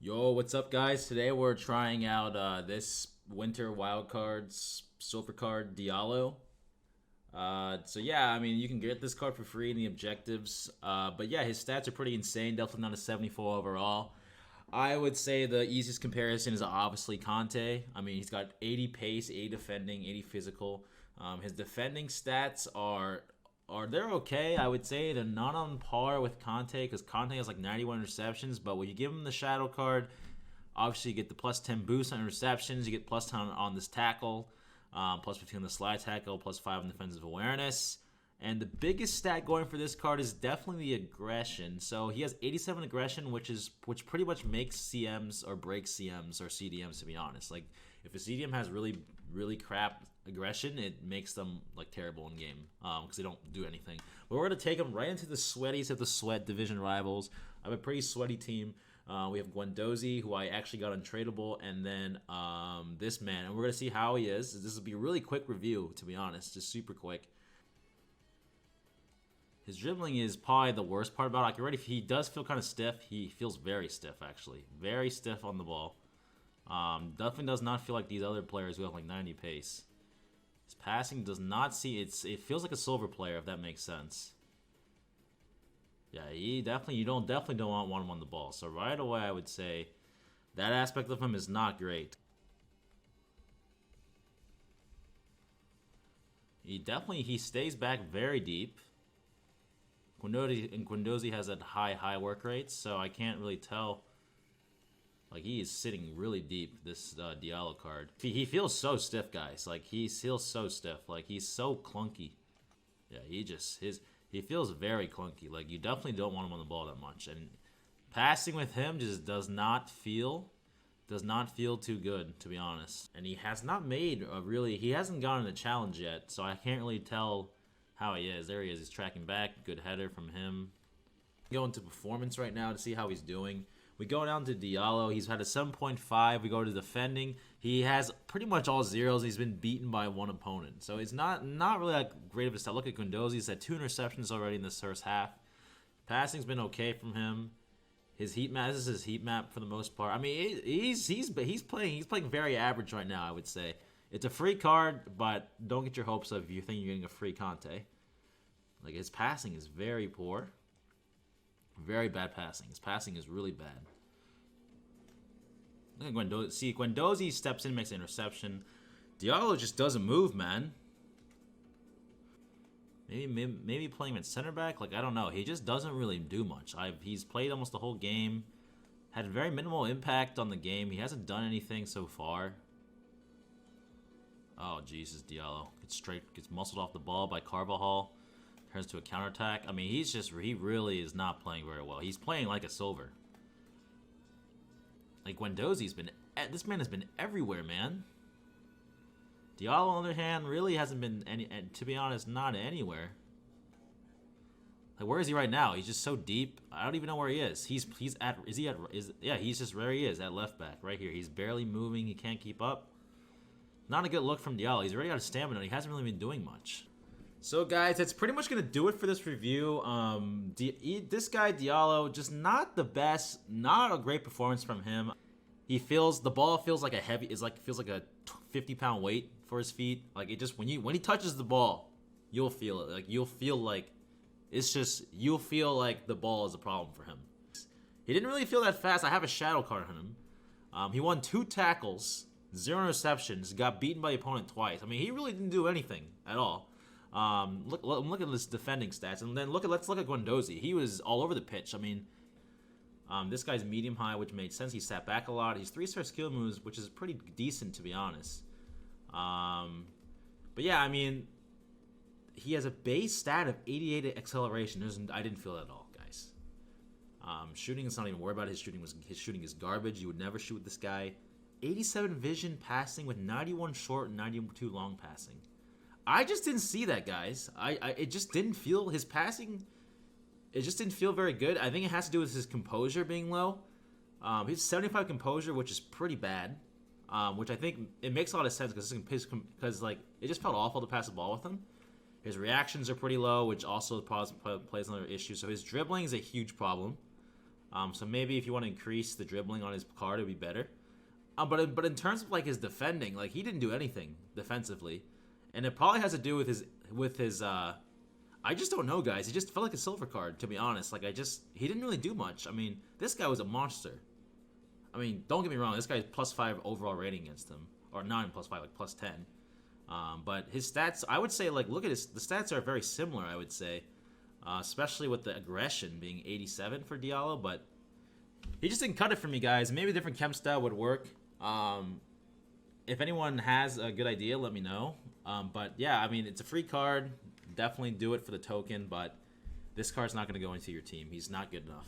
Yo, what's up, guys? Today we're trying out this winter wildcards silver card Diallo. So yeah, I mean you can get this card for free in the objectives. But yeah, his stats are pretty insane. Definitely not a 74 overall. I would say the easiest comparison is obviously Kante. I mean he's got 80 pace, 80 defending, 80 physical. His defending stats are they're okay. I would say they're not on par with Kante because Kante has like 91 receptions. But when you give him the shadow card, obviously you get the plus 10 boost on receptions. You get plus 10 on this tackle, plus 15 on the slide tackle, plus 5 on defensive awareness. And the biggest stat going for this card is definitely the aggression. So he has 87 aggression, which pretty much makes CMs or breaks CMs or CDMs, to be honest. Like if a CDM has really crap aggression, it makes them like terrible in game because they don't do anything. But we're gonna take them right into the sweaties of the sweat division rivals. I have a pretty sweaty team. We have Guendouzi, who I actually got untradeable, and then this man, and we're gonna see how he is. This will be a really quick review, to be honest, just super quick. His dribbling is probably the worst part about it. Like, he does feel kind of stiff. He feels very stiff, actually. Very stiff on the ball. Definitely does not feel like these other players who have like 90 pace. His passing does not see it feels like a silver player, if that makes sense. Yeah, you definitely don't want him on the ball. So right away I would say that aspect of him is not great. He stays back very deep. Guendouzi has that high work rate, so I can't really tell. Like he is sitting really deep. This Diallo card. He feels so stiff, guys. Like he feels so stiff. Like he's so clunky. Yeah, he feels very clunky. Like you definitely don't want him on the ball that much. And passing with him just does not feel too good, to be honest. And he has not made he hasn't gotten a challenge yet, so I can't really tell how he is. There he is. He's tracking back. Good header from him. Go into performance right now to see how he's doing. We go down to Diallo. He's had a 7.5. We go to defending. He has pretty much all zeros. He's been beaten by one opponent. So it's not really that great of a stat. Look at Guendouzi. He's had 2 interceptions already in this first half. Passing's been okay from him. His heat map, this is his heat map for the most part. I mean, he's playing very average right now, I would say. It's a free card, but don't get your hopes up if you think you're getting a free Kante. Like his passing is very poor. Very bad passing. His passing is really bad. Look at Guendouzi. See, Guendouzi steps in, makes an interception. Diallo just doesn't move, man. Maybe playing him at center back. Like I don't know. He just doesn't really do much. He's played almost the whole game. Had very minimal impact on the game. He hasn't done anything so far. Oh Jesus, Diallo gets muscled off the ball by Carvajal. Turns to a counterattack. I mean, he really is not playing very well. He's playing like a silver. Like this man has been everywhere, man. Diallo, on the other hand, really hasn't been to be honest, not anywhere. Like, where is he right now? He's just so deep. I don't even know where he is. He's just where he is at left back, right here. He's barely moving. He can't keep up. Not a good look from Diallo. He's already out of stamina. He hasn't really been doing much. So guys, that's pretty much gonna do it for this review. This guy Diallo, just not the best, not a great performance from him. The ball feels like feels like a 50-pound weight for his feet. Like it just when he touches the ball, you'll feel it. Like you'll feel like the ball is a problem for him. He didn't really feel that fast. I have a shadow card on him. He won 2 tackles, 0 interceptions, got beaten by the opponent twice. I mean, he really didn't do anything at all. Look at this defending stats, and then let's look at Guendouzi. He was all over the pitch. I mean, this guy's medium high, which made sense. He sat back a lot. He's 3-star skill moves, which is pretty decent, to be honest. But yeah, I mean, he has a base stat of 88 acceleration. I didn't feel that at all, guys. Shooting is not even worried about. His shooting is garbage. You would never shoot with this guy. 87 vision passing with 91 short and 92 long passing. I just didn't see that, guys. It just didn't feel his passing. It just didn't feel very good. I think it has to do with his composure being low. He's 75 composure, which is pretty bad. Which I think it makes a lot of sense because like it just felt awful to pass the ball with him. His reactions are pretty low, which also plays another issue. So his dribbling is a huge problem. So maybe if you want to increase the dribbling on his card, it'd be better. But in terms of like his defending, like he didn't do anything defensively, and it probably has to do with his. I just don't know, guys. He just felt like a silver card, to be honest. Like he didn't really do much. I mean, this guy was a monster. I mean, don't get me wrong. This guy's +5 overall rating against him, or not even +5, like +10. But his stats, I would say, like look at the stats are very similar. I would say, especially with the aggression being 87 for Diallo, but he just didn't cut it for me, guys. Maybe a different chem style would work. If anyone has a good idea, let me know. But yeah, I mean, it's a free card. Definitely do it for the token, but this card's not going to go into your team. He's not good enough.